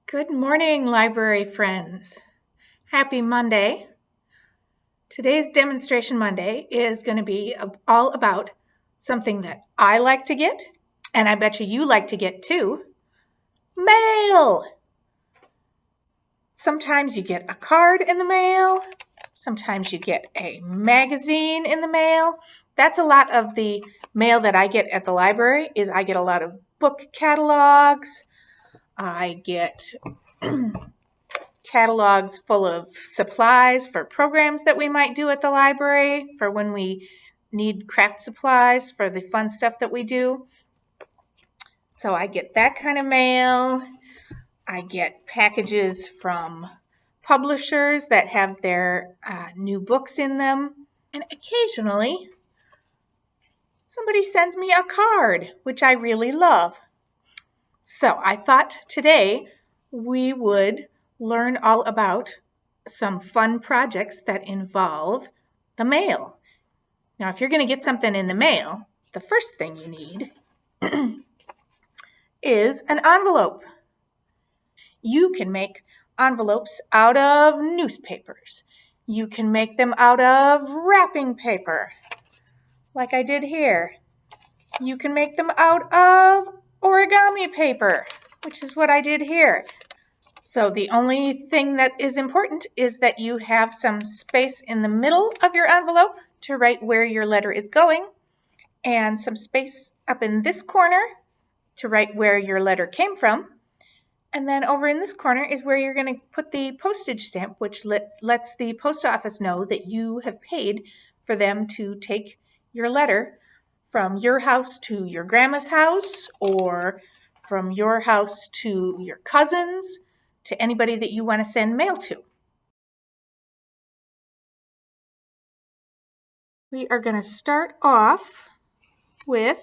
Good morning, library friends. Happy Monday. Today's Demonstration Monday is going to be all about something that I like to get, and I bet you like to get too, mail. Sometimes you get a card in the mail. Sometimes you get a magazine in the mail. That's a lot of the mail that I get at the library. I get a lot of book catalogs. I get catalogs full of supplies for programs that we might do at the library, for when we need craft supplies for the fun stuff that we do. So I get that kind of mail. I get packages from publishers that have their new books in them. And occasionally, somebody sends me a card, which I really love. So I thought today we would learn all about some fun projects that involve the mail. Now, if you're going to get something in the mail, the first thing you need is an envelope. You can make envelopes out of newspapers. You can make them out of wrapping paper, like I did here. You can make them out of origami paper, which is what I did here. So the only thing that is important is that you have some space in the middle of your envelope to write where your letter is going, and some space up in this corner to write where your letter came from. And then over in this corner is where you're going to put the postage stamp, which lets the post office know that you have paid for them to take your letter from your house to your grandma's house, or from your house to your cousins, to anybody that you want to send mail to. We are going to start off with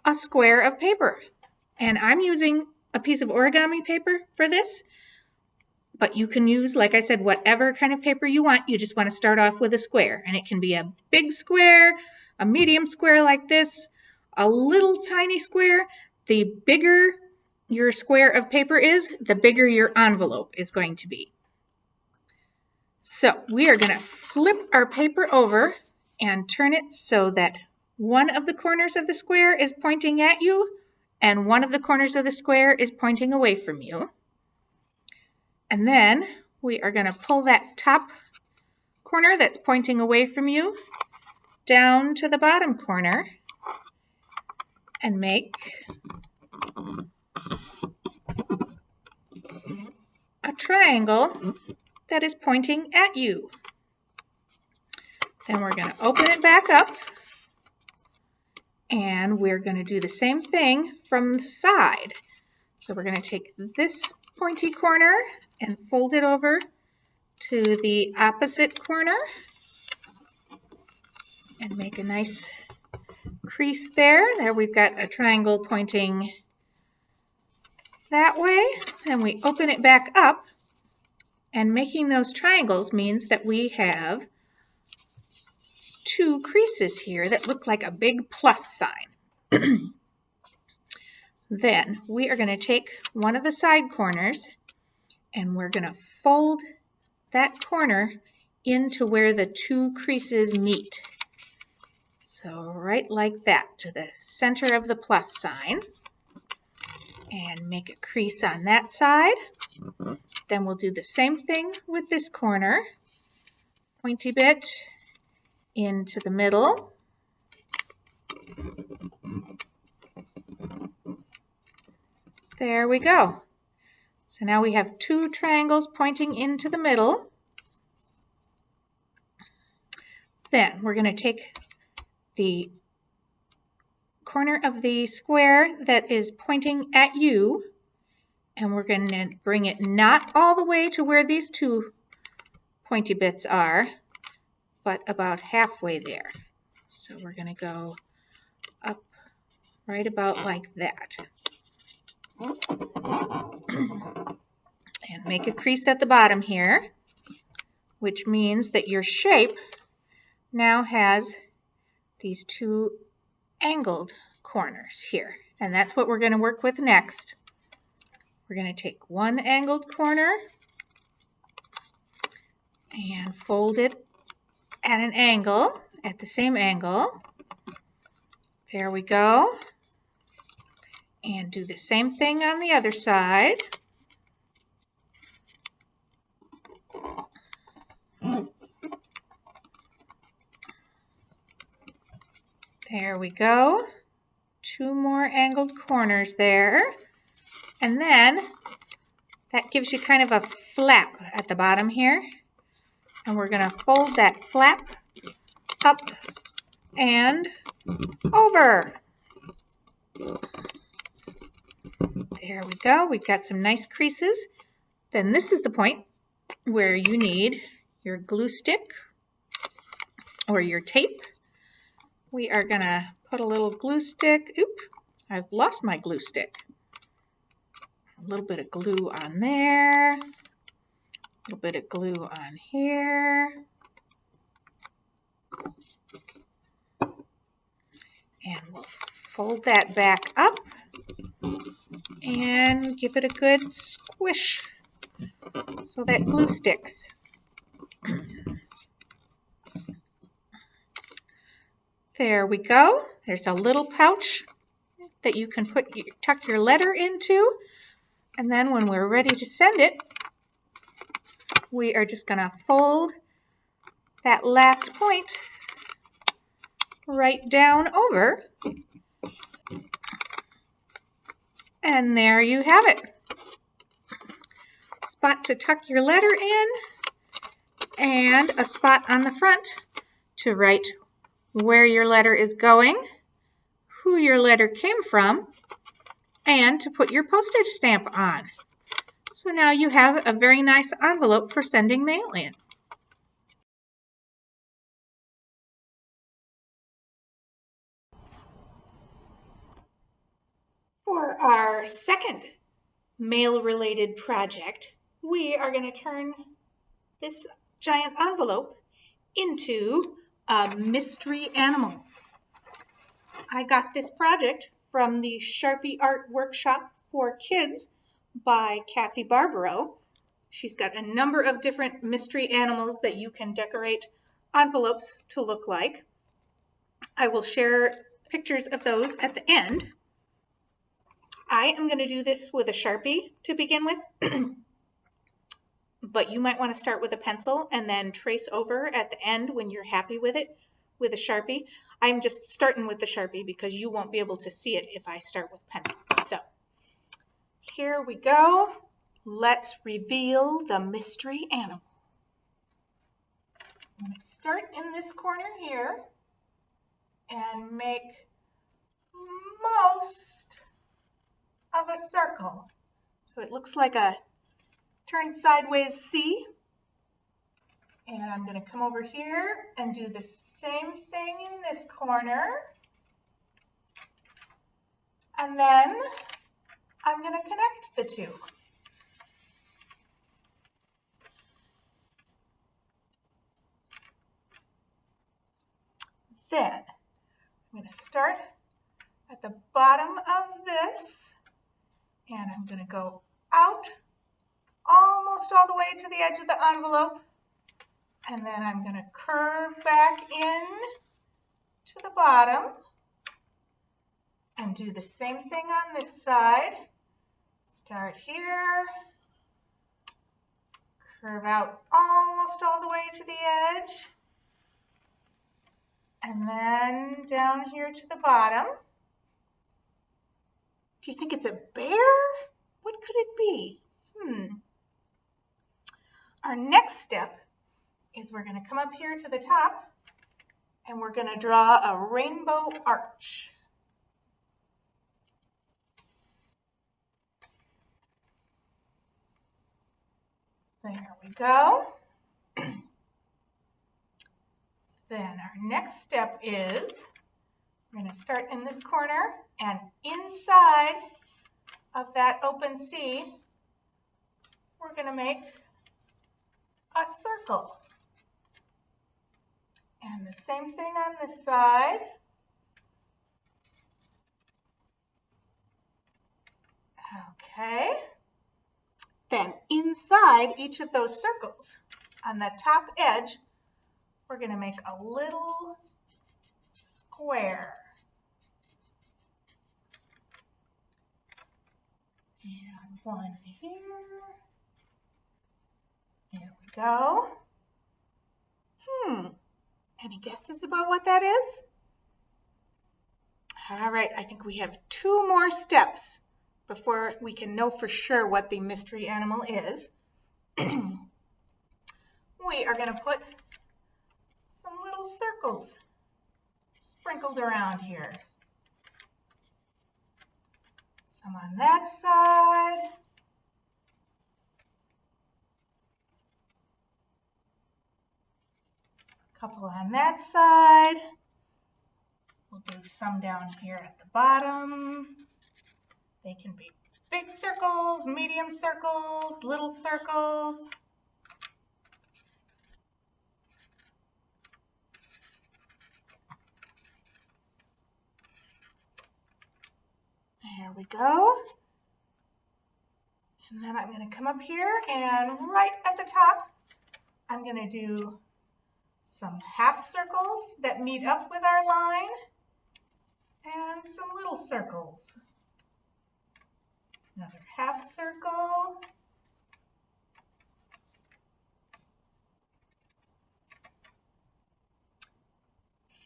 a square of paper. And I'm using a piece of origami paper for this, but you can use, like I said, whatever kind of paper you want. You just want to start off with a square, and it can be a big square, a medium square like this, a little tiny square. The bigger your square of paper is, the bigger your envelope is going to be. So we are going to flip our paper over and turn it so that one of the corners of the square is pointing at you and one of the corners of the square is pointing away from you. And then we are going to pull that top corner that's pointing away from you down to the bottom corner and make a triangle that is pointing at you. Then we're going to open it back up, and we're going to do the same thing from the side. So we're going to take this pointy corner and fold it over to the opposite corner and make a nice crease there. There we've got a triangle pointing that way. And we open it back up, and making those triangles means that we have two creases here that look like a big plus sign. Then we are going to take one of the side corners and we're going to fold that corner into where the two creases meet. So right like that, to the center of the plus sign, and make a crease on that side. Then we'll do the same thing with this corner. Pointy bit into the middle. There we go. So now we have two triangles pointing into the middle. Then we're going to take the corner of the square that is pointing at you, and we're going to bring it not all the way to where these two pointy bits are, but about halfway there. So we're going to go up right about like that. And make a crease at the bottom here, which means that your shape now has these two angled corners here. And that's what we're going to work with next. We're going to take one angled corner and fold it at an angle, at the same angle. There we go. And do the same thing on the other side. There we go. Two more angled corners there. And then that gives you kind of a flap at the bottom here. And we're going to fold that flap up and over. There we go. We've got some nice creases. Then this is the point where you need your glue stick or your tape. We are going to put a little glue stick. Oop, I've lost my glue stick. A little bit of glue on there. A little bit of glue on here. And we'll fold that back up and give it a good squish so that glue sticks. There we go. There's a little pouch that you can tuck your letter into. And then when we're ready to send it, we are just going to fold that last point right down over. And there you have it. Spot to tuck your letter in and a spot on the front to write where your letter is going, who your letter came from, and to put your postage stamp on. So now you have a very nice envelope for sending mail in. For our second mail-related project, we are going to turn this giant envelope into a mystery animal. I got this project from the Sharpie Art Workshop for Kids by Kathy Barbaro. She's got a number of different mystery animals that you can decorate envelopes to look like. I will share pictures of those at the end. I am going to do this with a Sharpie to begin with, but you might want to start with a pencil and then trace over at the end when you're happy with it with a Sharpie. I'm just starting with the Sharpie because you won't be able to see it if I start with pencil. So here we go. Let's reveal the mystery animal. I'm going to start in this corner here and make most of a circle. So it looks like a turned sideways C. And I'm going to come over here and do the same thing in this corner. And then I'm going to connect the two. Then I'm going to start at the bottom of this, and I'm going to go out almost all the way to the edge of the envelope, and then I'm going to curve back in to the bottom and do the same thing on this side. Start here, curve out almost all the way to the edge, and then down here to the bottom. Do you think it's a bear? What could it be? Our next step is we're going to come up here to the top and we're going to draw a rainbow arch. There we go. Then our next step is we're going to start in this corner, and inside of that open C, we're going to make a circle. And the same thing on this side. Okay. inside each of those circles, on the top edge, we're going to make a little square. And one here. There we go. Any guesses about what that is? All right, I think we have 2 more steps before we can know for sure what the mystery animal is. We are going to put some little circles sprinkled around here. Some on that side. A couple on that side. We'll do some down here at the bottom. They can be big circles, medium circles, little circles. There we go. And then I'm going to come up here and right at the top, I'm going to do some half circles that meet up with our line and some little circles. Another half circle.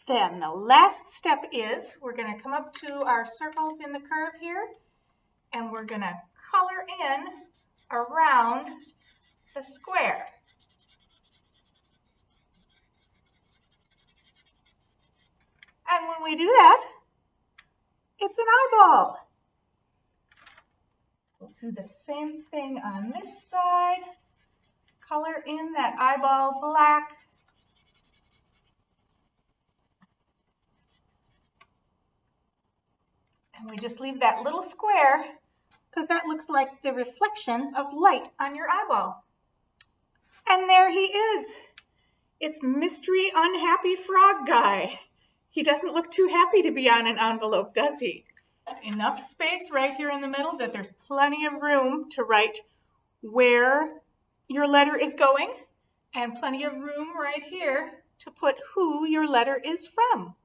Then the last step is we're going to come up to our circles in the curve here and we're going to color in around the square. And when we do that, it's an eyeball. We'll do the same thing on this side. Color in that eyeball black. And we just leave that little square because that looks like the reflection of light on your eyeball. And there he is. It's Mystery Unhappy Frog Guy. He doesn't look too happy to be on an envelope, does he? Enough space right here in the middle that there's plenty of room to write where your letter is going and plenty of room right here to put who your letter is from.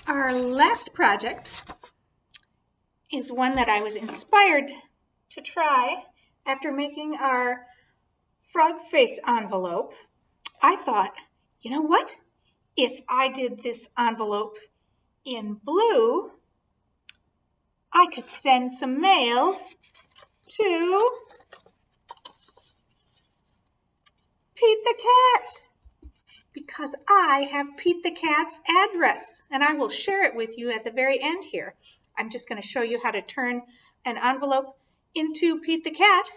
Our last project is one that I was inspired to try after making our frog face envelope. I thought, you know what? If I did this envelope in blue, I could send some mail to Pete the Cat, because I have Pete the Cat's address, and I will share it with you at the very end here. I'm just going to show you how to turn an envelope into Pete the Cat,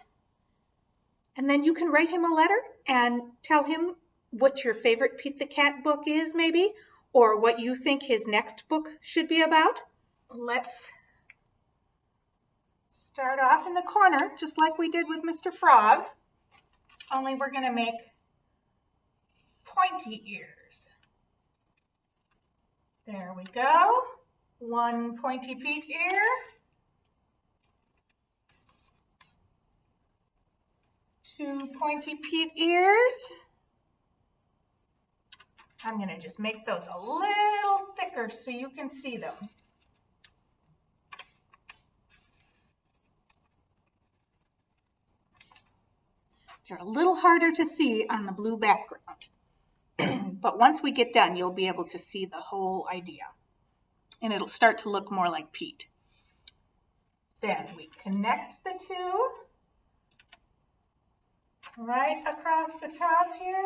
and then you can write him a letter and tell him what your favorite Pete the Cat book is, maybe, or what you think his next book should be about. Let's start off in the corner, just like we did with Mr. Frog, only we're going to make pointy ears. There we go. One pointy Pete ear. Two pointy Pete ears. I'm going to just make those a little thicker so you can see them. They're a little harder to see on the blue background. But once we get done, you'll be able to see the whole idea. And it'll start to look more like Pete. Then we connect the two right across the top here.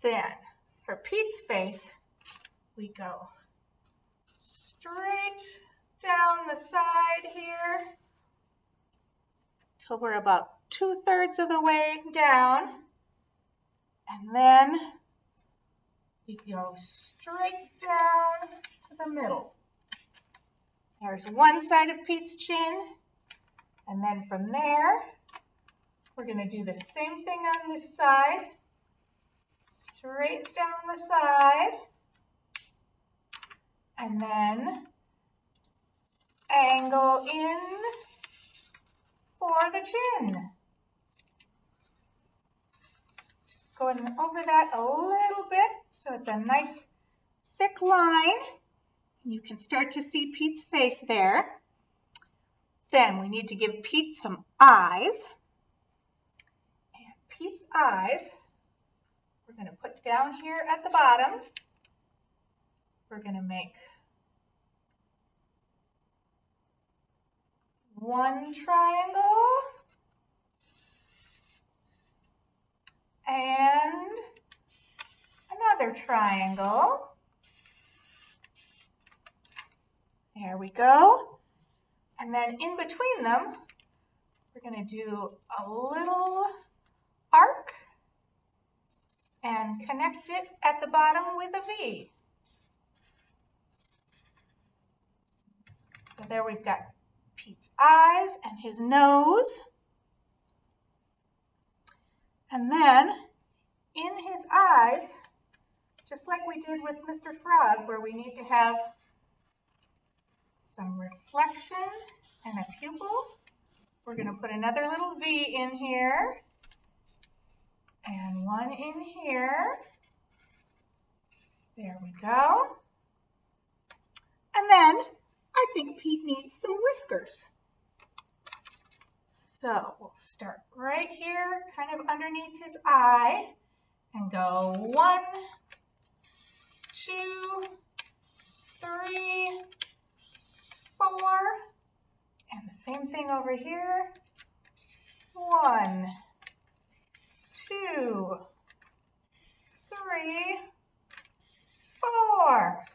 Then for Pete's face, we go straight down the side here till we're about 2/3 of the way down. And then we go straight down to the middle. There's one side of Pete's chin, and then from there, we're going to do the same thing on this side. Straight down the side, and then angle in for the chin. Just going over that a little bit so it's a nice thick line. You can start to see Pete's face there. Then we need to give Pete some eyes. And Pete's eyes, we're going to put down here at the bottom. We're going to make one triangle and another triangle. There we go. And then in between them, we're going to do a little arc and connect it at the bottom with a V. So there we've got Pete's eyes and his nose. And then in his eyes, just like we did with Mr. Frog, where we need to have some reflection and a pupil, we're going to put another little V in here and one in here. There we go. And then I think Pete needs some whiskers. So we'll start right here, kind of underneath his eye, and go 1, 2, 3, 4, and the same thing over here. 1, 2, 3, 4.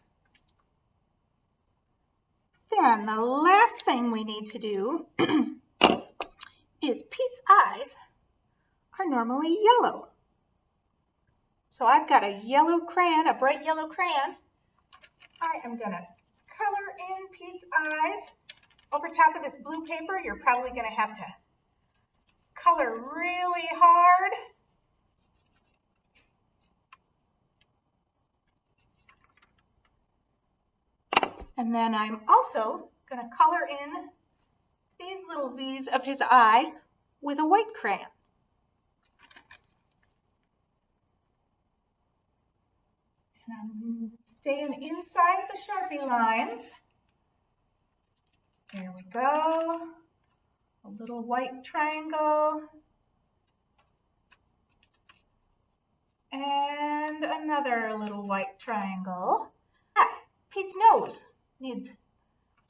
Then the last thing we need to do is Pete's eyes are normally yellow. So I've got a yellow crayon, a bright yellow crayon. I am going to color in Pete's eyes. Over top of this blue paper, you're probably going to have to color really hard. And then I'm also going to color in these little V's of his eye with a white crayon. And I'm staying inside the Sharpie lines. There we go. A little white triangle. And another little white triangle. Pete's nose needs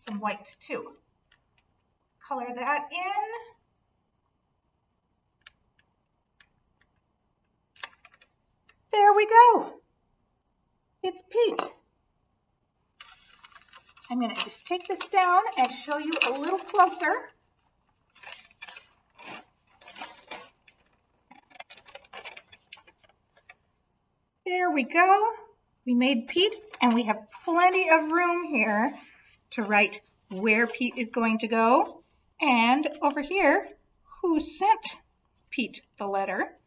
some white too. Color that in. There we go. It's Pete. I'm going to just take this down and show you a little closer. There we go. We made Pete, and we have plenty of room here to write where Pete is going to go. And over here, who sent Pete the letter.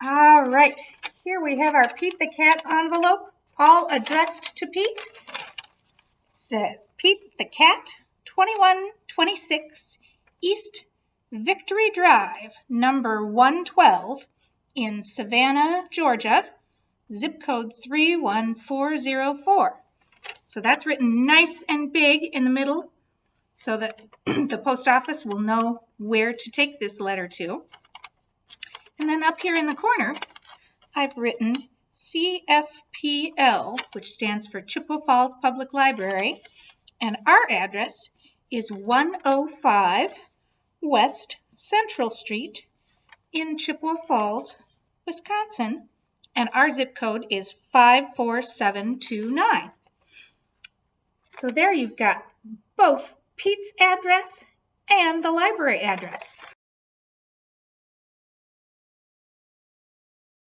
All right, here we have our Pete the Cat envelope, all addressed to Pete. It says, Pete the Cat, 2126 East Victory Drive, number 112 in Savannah, Georgia, zip code 31404. So that's written nice and big in the middle so that the post office will know where to take this letter to. And then up here in the corner, I've written CFPL, which stands for Chippewa Falls Public Library, and our address is 105 West Central Street in Chippewa Falls, Wisconsin, and our zip code is 54729. So there you've got both Pete's address and the library address.